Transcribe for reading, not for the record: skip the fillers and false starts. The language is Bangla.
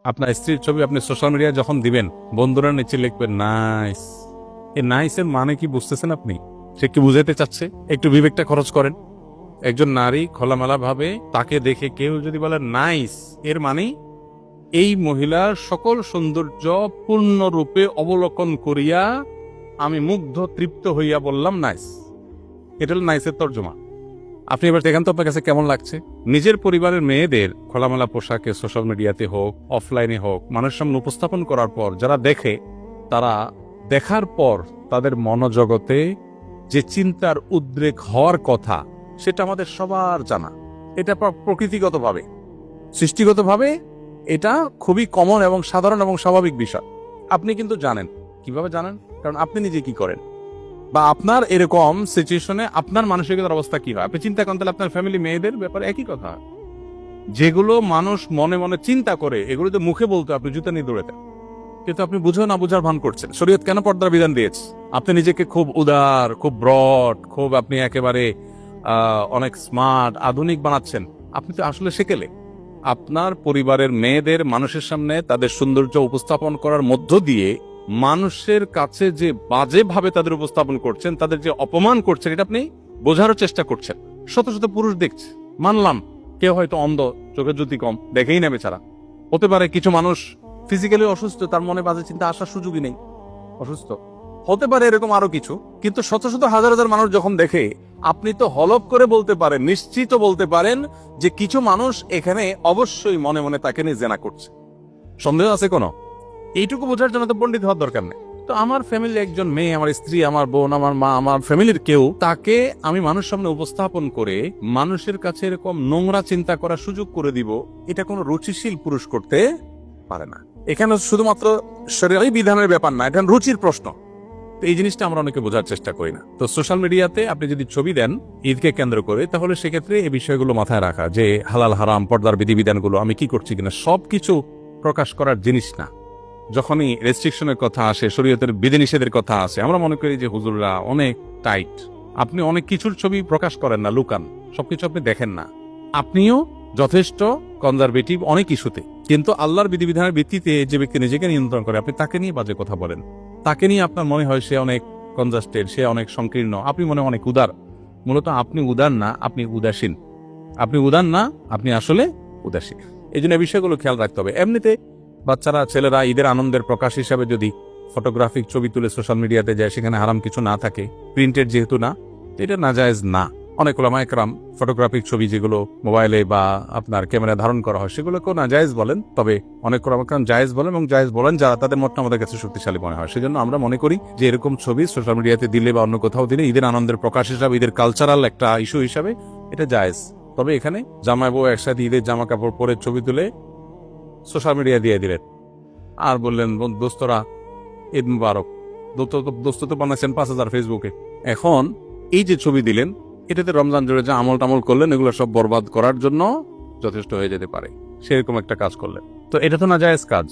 আপনার স্ত্রীর ছবি আপনি সোশ্যাল মিডিয়ায় যখন দিবেন, বন্ধুরা নিচে লিখবেন নাইস। এই নাইসের মানে কি বুঝতেছেন আপনি? সে কি বুঝাইতে চাচ্ছে? একটু বিবেকটা খরচ করেন। একজন নারী খোলামেলা ভাবে তাকে দেখে কেউ যদি বলে নাইস, এর মানে এই মহিলার সকল সৌন্দর্য পূর্ণরূপে অবলোকন করিয়া আমি মুগ্ধ তৃপ্ত হইয়া বললাম নাইস। এটা হল নাইসের তর্জমা। আপনি এবার দেখেন তো আপনার কাছে কেমন লাগছে। নিজের পরিবারের মেয়েদের খোলামেলা পোশাকে সোশ্যাল মিডিয়াতে হোক, অফলাইনে হোক, মানুষের সামনে উপস্থাপন করার পর যারা দেখে, তারা দেখার পর তাদের মনোজগতে যে চিন্তার উদ্রেক হওয়ার কথা, সেটা আমাদের সবার জানা। এটা প্রকৃতিগতভাবে, সৃষ্টিগতভাবে এটা খুবই কমন এবং সাধারণ এবং স্বাভাবিক বিষয়। আপনি কিন্তু জানেন। কিভাবে জানেন? কারণ আপনি নিজে কি করেন, বা আপনার এরকম সিচুয়েশনে আপনার মানসিকতার অবস্থা কি হয়। আপনি চিন্তা করেন, তাহলে আপনার ফ্যামিলি মেয়েদের ব্যাপারে একই কথা। যেগুলো মানুষ মনে মনে চিন্তা করে, এগুলো তো মুখে বলতে আপনি জুতা নিয়ে দৌড়ে দেন, কিন্তু আপনি বুঝেও না বুঝার ভান করছেন। শরীয়ত কেন পর্দার বিধান দিয়েছে? আপনি নিজেকে খুব উদার, খুব ব্রড, খুব আপনি একেবারে অনেক স্মার্ট, আধুনিক বানাচ্ছেন। আপনি তো আসলে সেকেলে। আপনার পরিবারের মেয়েদের মানুষের সামনে তাদের সৌন্দর্য উপস্থাপন করার মধ্য দিয়ে মানুষের কাছে যে বাজে ভাবে তাদের উপস্থাপন করছেন, তাদের যে অপমান করছেন, এটা আপনি বোঝারও চেষ্টা করছেন। শত শত পুরুষ দেখছে, মানলাম কেউ হয়তো অন্ধ, চোখের জ্যোতি কম, দেখেই না বেচারা। হতে পারে কিছু মানুষ ফিজিক্যালি অসুস্থ, তার মনে বাজে চিন্তা আসার সুযোগই নেই, অসুস্থ হতে পারে, এরকম আরো কিছু। কিন্তু শত শত হাজার হাজার মানুষ যখন দেখে, আপনি তো হলফ করে বলতে পারেন, নিশ্চিত বলতে পারেন যে কিছু মানুষ এখানে অবশ্যই মনে মনে তাকে নিয়ে জেনা করছে। সন্দেহ আছে কোনো? এইটুকু বোঝার জন্য তো পণ্ডিত হওয়ার দরকার নেই। তো আমার ফ্যামিলি একজন মেয়ে, আমার স্ত্রী, আমার বোন, আমার মা, আমার ফ্যামিলির কেউ, তাকে আমি মানুষ সামনে উপস্থাপন করে মানুষের কাছে এরকম নোংরা চিন্তা করার সুযোগ করে দিব, এটা কোনো রুচিশীল পুরুষ করতে পারে না। এখানে শুধুমাত্র শরীয়ী বিধানের ব্যাপার না, এটা রুচির প্রশ্ন। তো এই জিনিসটা আমরা অনেকে বোঝার চেষ্টা করি না। তো সোশ্যাল মিডিয়াতে আপনি যদি ছবি দেন ঈদকে কেন্দ্র করে, তাহলে সেক্ষেত্রে এই বিষয়গুলো মাথায় রাখা, যে হালাল হারাম, পর্দার বিধিবিধানগুলো আমি কি করছি কিনা, সবকিছু প্রকাশ করার জিনিস না। যখনই রেস্ট্রিকশনের কথা আসে, শরীয়তের বিধিনিষেধের কথা আসে, আমরা মনে করি যে হুজুররা অনেক টাইট। আপনি অনেক কিছুর ছবি প্রকাশ করেন না, লুকান, সবকিছু আপনি দেখেন না। আপনিও যথেষ্ট কনজারভেটিভ অনেক ইস্যুতে, কিন্তু আল্লাহর বিধিবিধানের ভিত্তিতে যে ব্যক্তি নিজেকে নিয়ন্ত্রণ করে, আপনি তাকে নিয়ে বাজে কথা বলেন, তাকে নিয়ে আপনার মনে হয় সে অনেক কনজাস্টেড, সে অনেক সংকীর্ণ, আপনি মনে অনেক উদার। মূলত আপনি উদার না, আপনি উদাসীন। আপনি উদার না, আপনি আসলে উদাসীন। এই জন্য এই বিষয়গুলো খেয়াল রাখতে হবে। এমনিতে বাচ্চারা, ছেলেরা ঈদের আনন্দের প্রকাশ হিসাবে যদি ফটোগ্রাফিক ছবি তুলে সোশ্যাল মিডিয়াতে যায়, সেখানে হারাম কিছু না থাকে, প্রিন্টেড যেহেতু না, এটা নাজায়েজ না। অনেক ওলামা একরাম ফটোগ্রাফিক ছবি যেগুলো মোবাইলে বা আপনার ক্যামেরা ধারণ করা হয়, সেগুলোকেও নাজায়েজ বলেন। তবে অনেক ওলামা একরাম জায়েজ বলেন, এবং জায়েজ বলেন যারা তাদের মতটা আমাদের কাছে শক্তিশালী মনে হয়। সেজন্য আমরা মনে করি যে এরকম ছবি সোশ্যাল মিডিয়াতে দিলে বা অন্য কোথাও দিলে ঈদের আনন্দের প্রকাশ হিসাবে, ঈদের কালচারাল একটা ইস্যু হিসাবে এটা জায়েজ। তবে এখানে জামাই বউ একসাথে ঈদের জামা কাপড় পরে ছবি তুলে সোশ্যাল মিডিয়া দিয়ে দিলেন আর বললেন দোস্তরা ঈদ মুবারক। দোস্ত তো বানাচ্ছেন 5,000 ফেসবুকে। এখন এই যে ছবি দিলেন, এটাতে রমজান জুড়ে যে আমল টামল করলেন, এগুলো সব বরবাদ করার জন্য যথেষ্ট হয়ে যেতে পারে। সেরকম একটা কাজ করলেন, তো এটা তো নাজায়েজ কাজ।